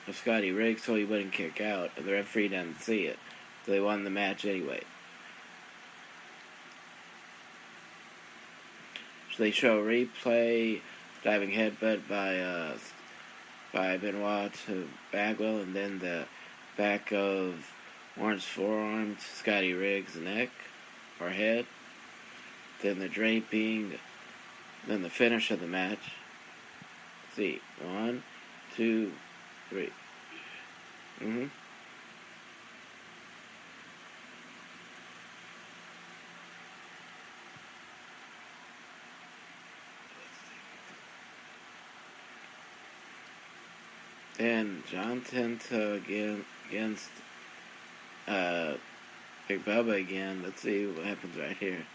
of Scotty Riggs so he wouldn't kick out, and the referee didn't see it. So they won the match anyway. So they show a replay, diving headbutt by Benoit to Bagwell, and then the back of Warren's forearm to Scotty Riggs' neck or head. Then the draping, then the finish of the match. Let's see, 1, 2, 3. And John Tenta against Big Bubba again. Let's see what happens right here.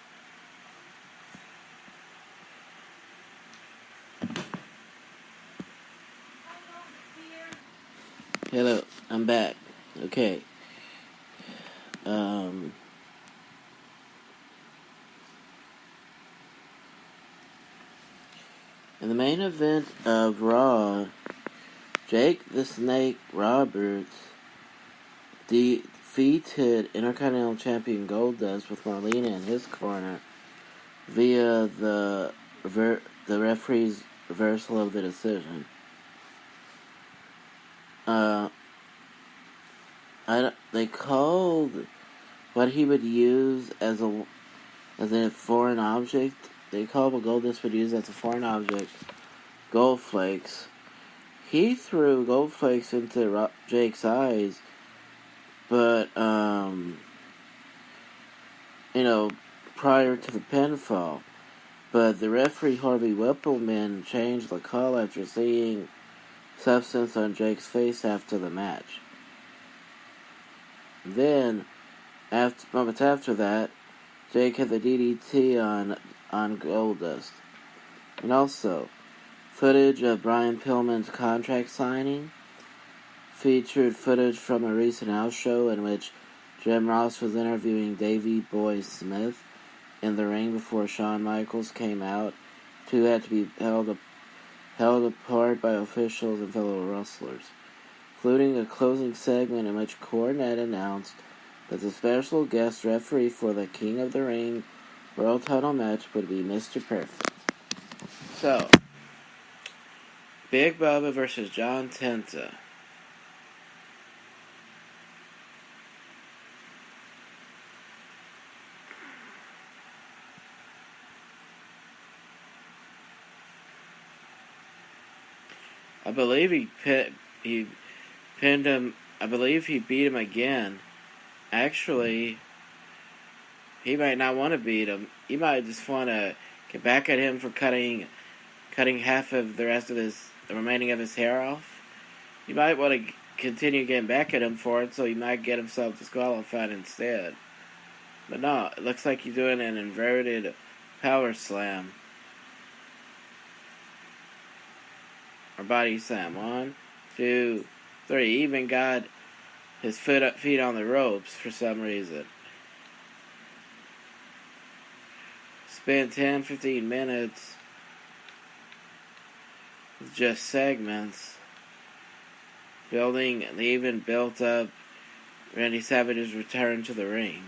Hello, I'm back. Okay. In the main event of Raw, Jake the Snake Roberts defeated Intercontinental Champion Goldust with Marlena in his corner via the referee's reversal of the decision. They called what he would use as a foreign object. They called what Goldust would use as a foreign object gold flakes. He threw gold flakes into Jake's eyes, but prior to the pinfall. But the referee Harvey Whippleman changed the call after seeing substance on Jake's face after the match. Then, moments after that, Jake had the DDT on Goldust. And also, footage of Brian Pillman's contract signing featured footage from a recent house show in which Jim Ross was interviewing Davey Boy Smith in the ring before Shawn Michaels came out. Two had to be held apart by officials and fellow wrestlers, including a closing segment in which Cornette announced that the special guest referee for the King of the Ring World Title match would be Mr. Perfect. So, Big Bubba versus John Tenta. I believe he pinned him. I believe he beat him again. Actually, he might not want to beat him. He might just want to get back at him for cutting half of the remaining of his hair off. You might want to continue getting back at him for it, so he might get himself disqualified instead. But no, it looks like he's doing an inverted power slam. Or body slam. 1, 2, 3. He even got his feet on the ropes for some reason. Spent 10-15 minutes with just segments. They even built up Randy Savage's return to the ring.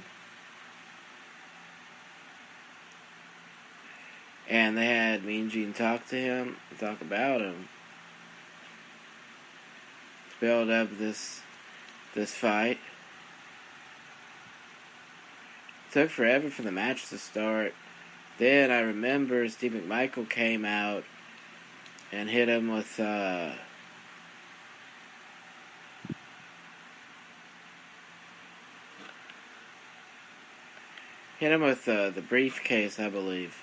And they had Mean Gene talk about him. Build up this fight. It took forever for the match to start. Then I remember Steve McMichael came out and hit him with the briefcase, I believe.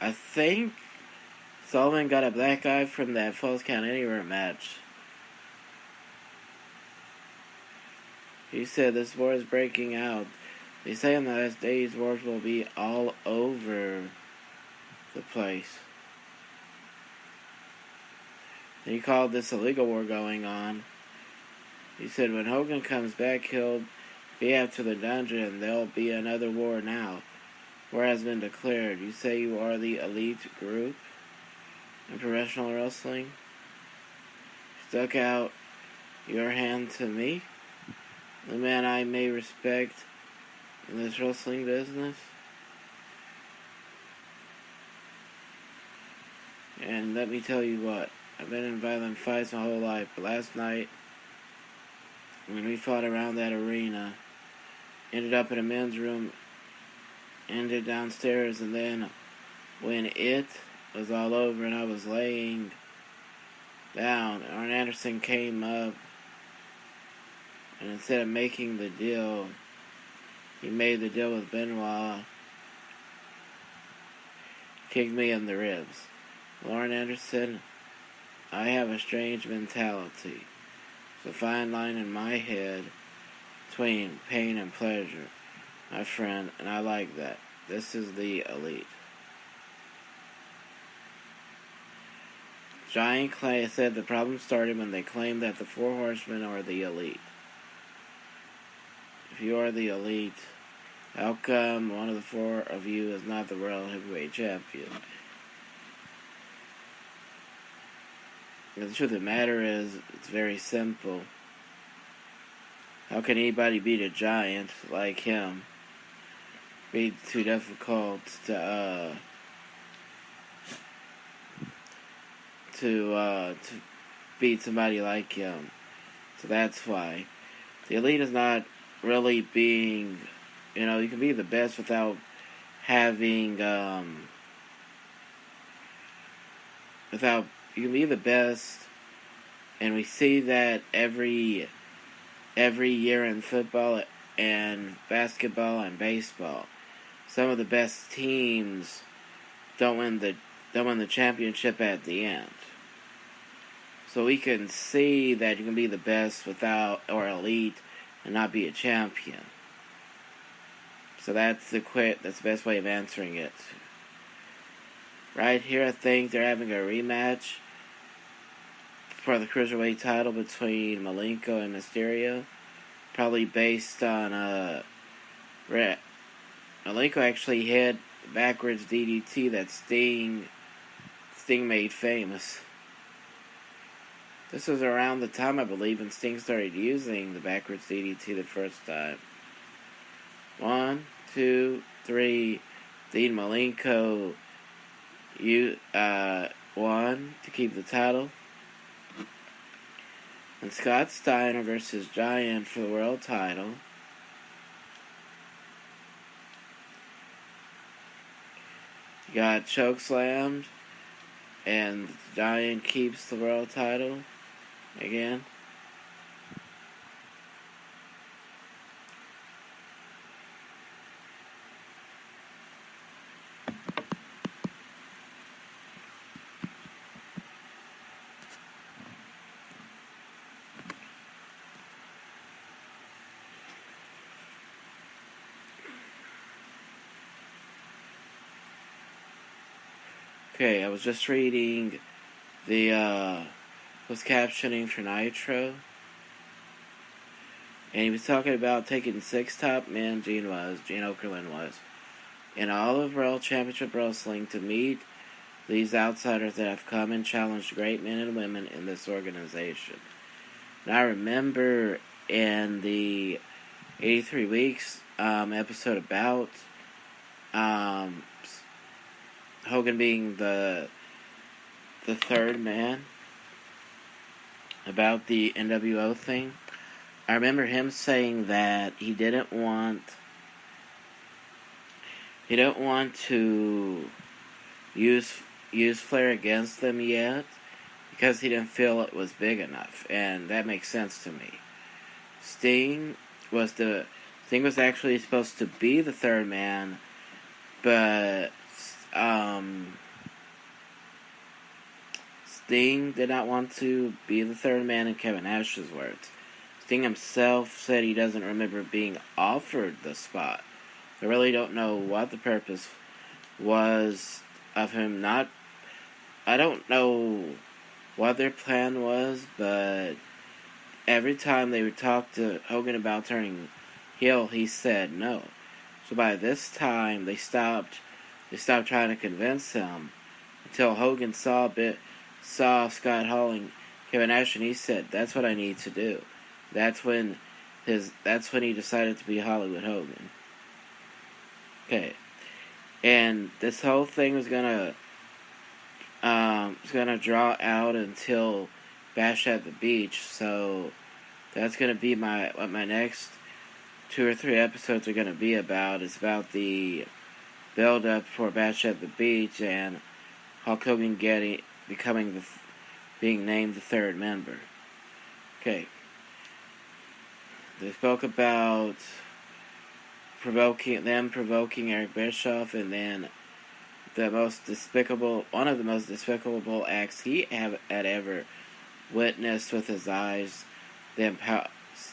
I think Sullivan got a black eye from that Falls Count Anywhere match. He said this war is breaking out. They say in the last days wars will be all over the place. And he called this a legal war going on. He said when Hogan comes back, he'll be after the dungeon and there'll be another war now. War has been declared. You say you are the elite group in professional wrestling? Stuck out your hand to me, the man I may respect in this wrestling business. And let me tell you what, I've been in violent fights my whole life, but last night, when we fought around that arena, ended up in a men's room, ended downstairs, and then when it was all over and I was laying down, Arn Anderson came up, and instead of making the deal, he made the deal with Benoit, kicked me in the ribs. Arn Anderson, I have a strange mentality. It's a fine line in my head between pain and pleasure, my friend, and I like that. This is the elite. Giant Clay said the problem started when they claimed that the Four Horsemen are the elite. If you are the elite, how come one of the four of you is not the World Heavyweight Champion? The truth of the matter is, it's very simple. How can anybody beat a giant like him? Be too difficult to beat somebody like him. So that's why. The elite is not really being, you can be the best without having, you can be the best, and we see that every year in football and basketball and baseball. Some of the best teams don't win the championship at the end. So we can see that you can be the best without, or elite, and not be a champion. So that's the best way of answering it. Right here, I think they're having a rematch for the Cruiserweight title between Malenko and Mysterio. Probably based on, Malenko actually hit backwards DDT that Sting made famous. This was around the time, I believe, when Sting started using the backwards DDT the first time. 1, 2, 3. Dean Malenko won to keep the title. And Scott Steiner versus Giant for the world title. He got chokeslammed, and Giant keeps the world title again. Okay, I was just reading the closed captioning for Nitro, and he was talking about taking 6 top men, Gene Okerlund was, in all of World Championship Wrestling to meet these outsiders that have come and challenged great men and women in this organization. And I remember in the 83 Weeks episode about Hogan being the third man, about the NWO thing. I remember him saying that he didn't want to use Flair against them yet because he didn't feel it was big enough, and that makes sense to me. Sting was actually supposed to be the third man, but Sting did not want to be the third man, in Kevin Nash's words. Sting himself said he doesn't remember being offered the spot I really don't know what the purpose was of him not. I don't know what their plan was, but every time they would talk to Hogan about turning heel, he said no. So by this time, they stopped trying to convince him until Hogan saw Scott Hall and Kevin Nash, and he said, "That's what I need to do." That's when he decided to be Hollywood Hogan. Okay, and this whole thing was gonna draw out until Bash at the Beach. So that's gonna be what my next 2 or 3 episodes are gonna be about. It's about the build up for Bash at the Beach and Hulk Hogan being named the 3rd member. Okay. They spoke about provoking Eric Bischoff, and then one of the most despicable acts he had ever witnessed with his eyes,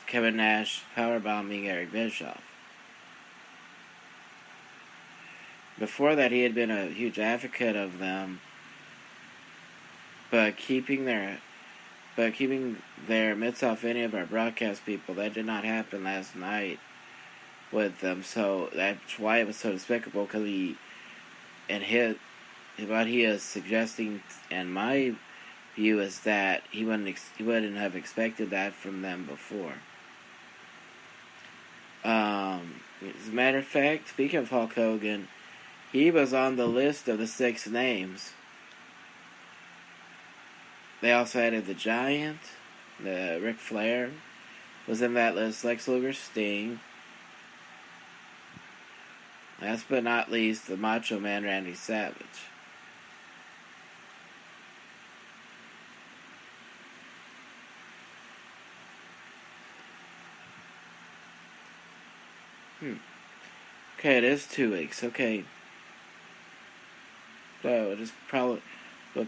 Kevin Nash powerbombing Eric Bischoff. Before that, he had been a huge advocate of them, but keeping their mitts off any of our broadcast people. That did not happen last night with them, so that's why it was so despicable. Because what he is suggesting, in my view, is that he wouldn't have expected that from them before. As a matter of fact, speaking of Hulk Hogan, he was on the list of the 6 names. They also added the Giant, the Ric Flair was in that list, Lex Luger, Sting. Last but not least, the Macho Man, Randy Savage. Okay, it is 2 weeks. Okay. So it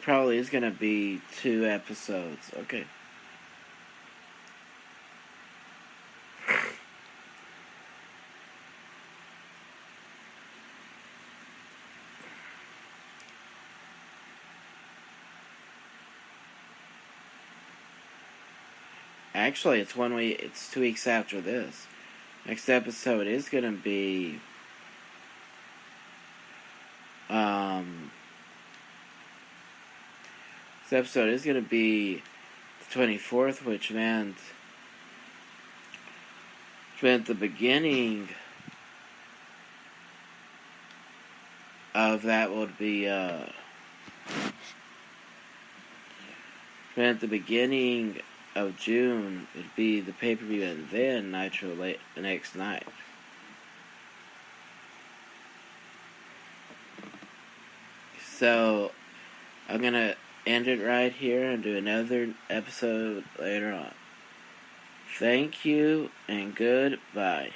probably is going to be 2 episodes. Okay. Actually, it's 2 weeks after this. Next episode is going to be this episode is going to be the 24th, which meant the beginning of that would be meant the beginning of June would be the pay-per-view, and then Nitro the next night. So I'm gonna end it right here and do another episode later on. Thank you and goodbye.